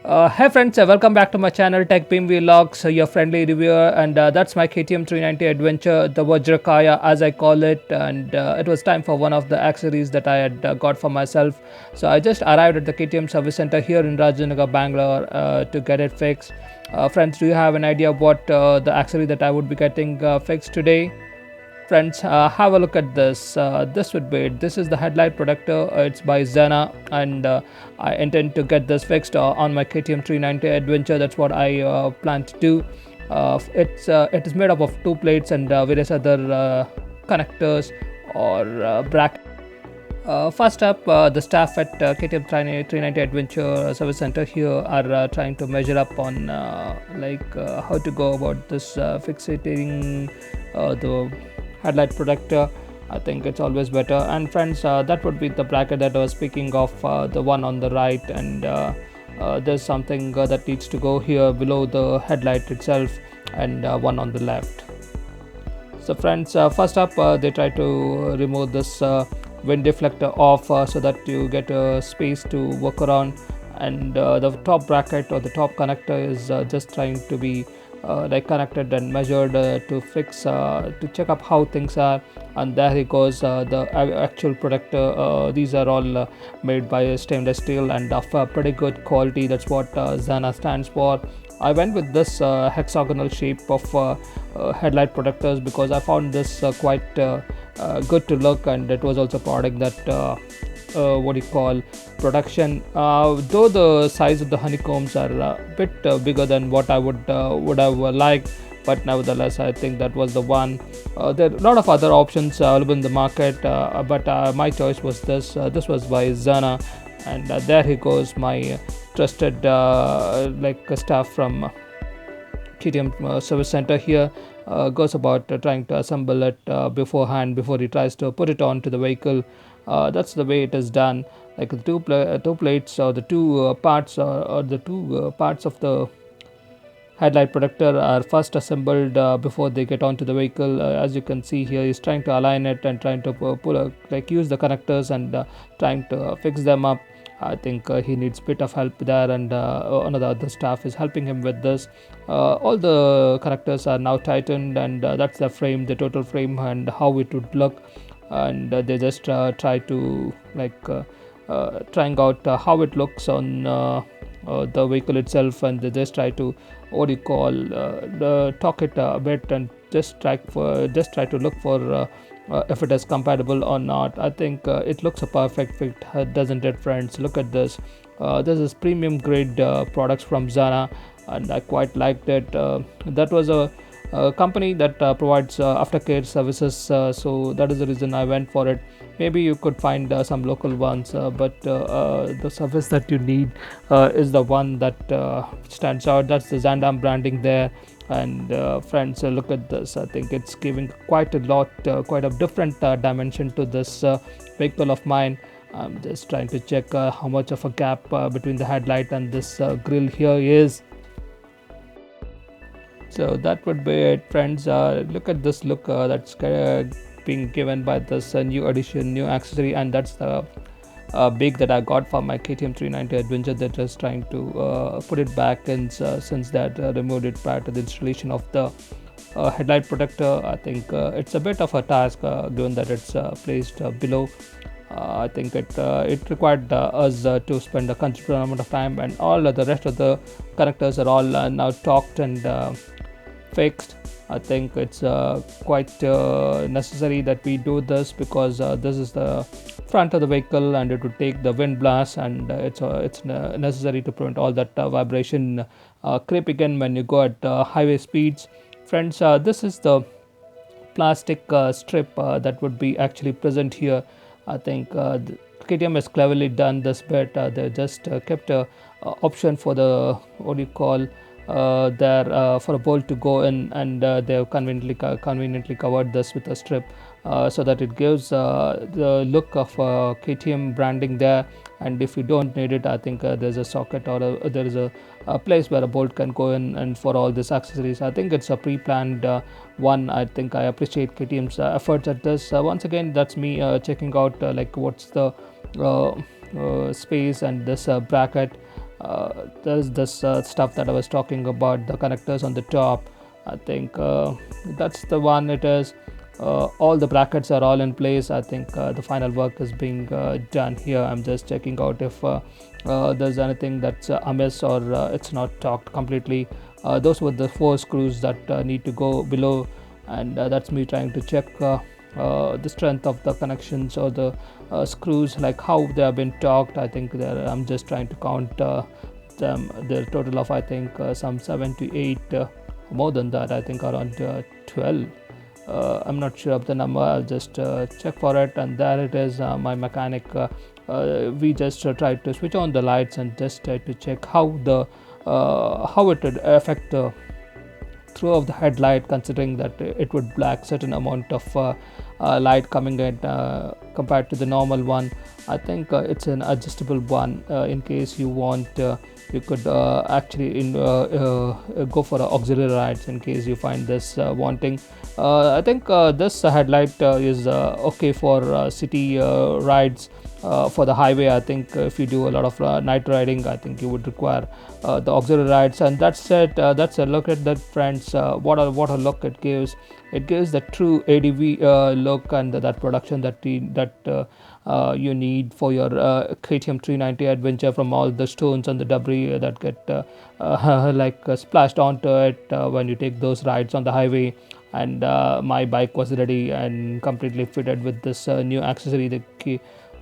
Hey friends, welcome back to my channel Tech Beam Vlogs, your friendly reviewer, and that's my KTM 390 adventure, the Vajrakaya as I call it, and it was time for one of the accessories that I had got for myself. So I just arrived at the KTM service center here in Rajanagar, Bangalore to get it fixed. Friends, do you have an idea what the accessory that I would be getting fixed today? Friends, have a look at this. This would be it. This is the headlight protector. It's by Zena, and I intend to get this fixed on my KTM 390 Adventure. That's what I plan to do. It is made up of two plates and various other connectors or brackets. First up, the staff at KTM 390 Adventure Service Center here are trying to measure up on how to go about this fixating the headlight protector. I think it's always better. And friends, that would be the bracket that I was speaking of, the one on the right, and there's something that needs to go here below the headlight itself, and one on the left. So friends, first up, they try to remove this wind deflector off so that you get a space to work around, and the top bracket or the top connector is just trying to be connected and measured to fix to check up how things are. And there he goes, the actual protector. These are all made by stainless steel and of pretty good quality. That's what Zana stands for. I went with this hexagonal shape of headlight protectors because I found this quite good to look, and it was also a product that what do you call production. Though the size of the honeycombs are a bit bigger than what I would have liked, but nevertheless I think that was the one. There are a lot of other options available in the market, but my choice was this. This was by Zana, and there he goes, my trusted staff from KTM service center here goes about trying to assemble it beforehand before he tries to put it onto the vehicle. That's the way it is done. Like the two plates or the two parts or the two parts of the headlight protector are first assembled before they get onto the vehicle. As you can see here, he's trying to align it and trying to use the connectors and trying to fix them up. I think he needs a bit of help there, and another other staff is helping him with this. All the connectors are now tightened, and that's the frame, the total frame, and how it would look. And they just try to trying out how it looks on the vehicle itself, and they just try to talk it a bit and just try to look for if it is compatible or not. I think it looks a perfect fit, doesn't it, friends? Look at this. This is premium grade products from Zana, and I quite liked it. That was a company that provides aftercare services, so that is the reason I went for it. Maybe you could find some local ones, but the service that you need is the one that stands out. That's the Zandam branding there. And friends, look at this. I think it's giving quite a lot, quite a different dimension to this vehicle of mine. I'm just trying to check how much of a gap between the headlight and this grill here is. So that would be it, friends. Look at this look that's being given by this new addition, new accessory, and that's the big that I got for my KTM 390 Adventure. They're just trying to put it back in since that removed it prior to the installation of the headlight protector. I think it's a bit of a task given that it's placed below. I think it required us to spend a considerable amount of time, and all the rest of the connectors are all now torqued and fixed. I think it's quite necessary that we do this because this is the front of the vehicle and it would take the wind blast, and it's necessary to prevent all that vibration creeping in when you go at highway speeds. Friends, this is the plastic strip that would be actually present here. I think KTM has cleverly done this bit. They just kept a option for the there for a bolt to go in, and they have conveniently covered this with a strip so that it gives the look of KTM branding there. And if you don't need it, I think there's a socket or there is a place where a bolt can go in, and for all these accessories I think it's a pre-planned one. I think I appreciate KTM's efforts at this. Once again, that's me checking out what's the space and this bracket. there's this stuff that I was talking about, the connectors on the top. I think that's the one it is. All the brackets are all in place. I think the final work is being done here. I'm just checking out if there's anything that's amiss or it's not torqued completely. Those were the four screws that need to go below, and that's me trying to check the strength of the connections or the screws, like how they have been torqued. I think I'm just trying to count them. The total of, I think, some 7 to 8, more than that, I think around 12. I'm not sure of the number. I'll just check for it, and there it is. My mechanic, we just tried to switch on the lights and just tried to check how it would affect the throw of the headlight, considering that it would black certain amount of light coming in compared to the normal one. I think it's an adjustable one. In case you want, you could actually go for auxiliary lights in case you find this wanting. I think this headlight is okay for city rides. For the highway, I think if you do a lot of night riding, I think you would require the auxiliary lights. And that's it. That's a look at that, friends. What a look it gives. It gives the true ADV look and that production you need for your KTM 390 Adventure, from all the stones and the debris that get splashed onto it when you take those rides on the highway. And my bike was ready and completely fitted with this new accessory,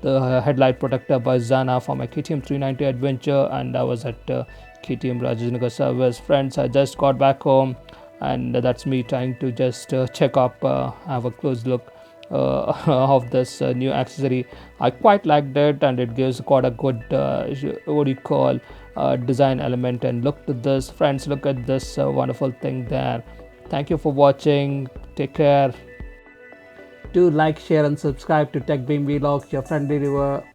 the headlight protector by Zana for my KTM 390 Adventure. And I was at KTM Rajanagar service. Friends, I just got back home, and that's me trying to just check up, have a close look of this new accessory. I quite liked it, and it gives quite a good what do you call design element. And look at this, friends, look at this wonderful thing there. Thank you for watching. Take care. Do like, share, and subscribe to TechBeam Vlogs, your friendly reviewer.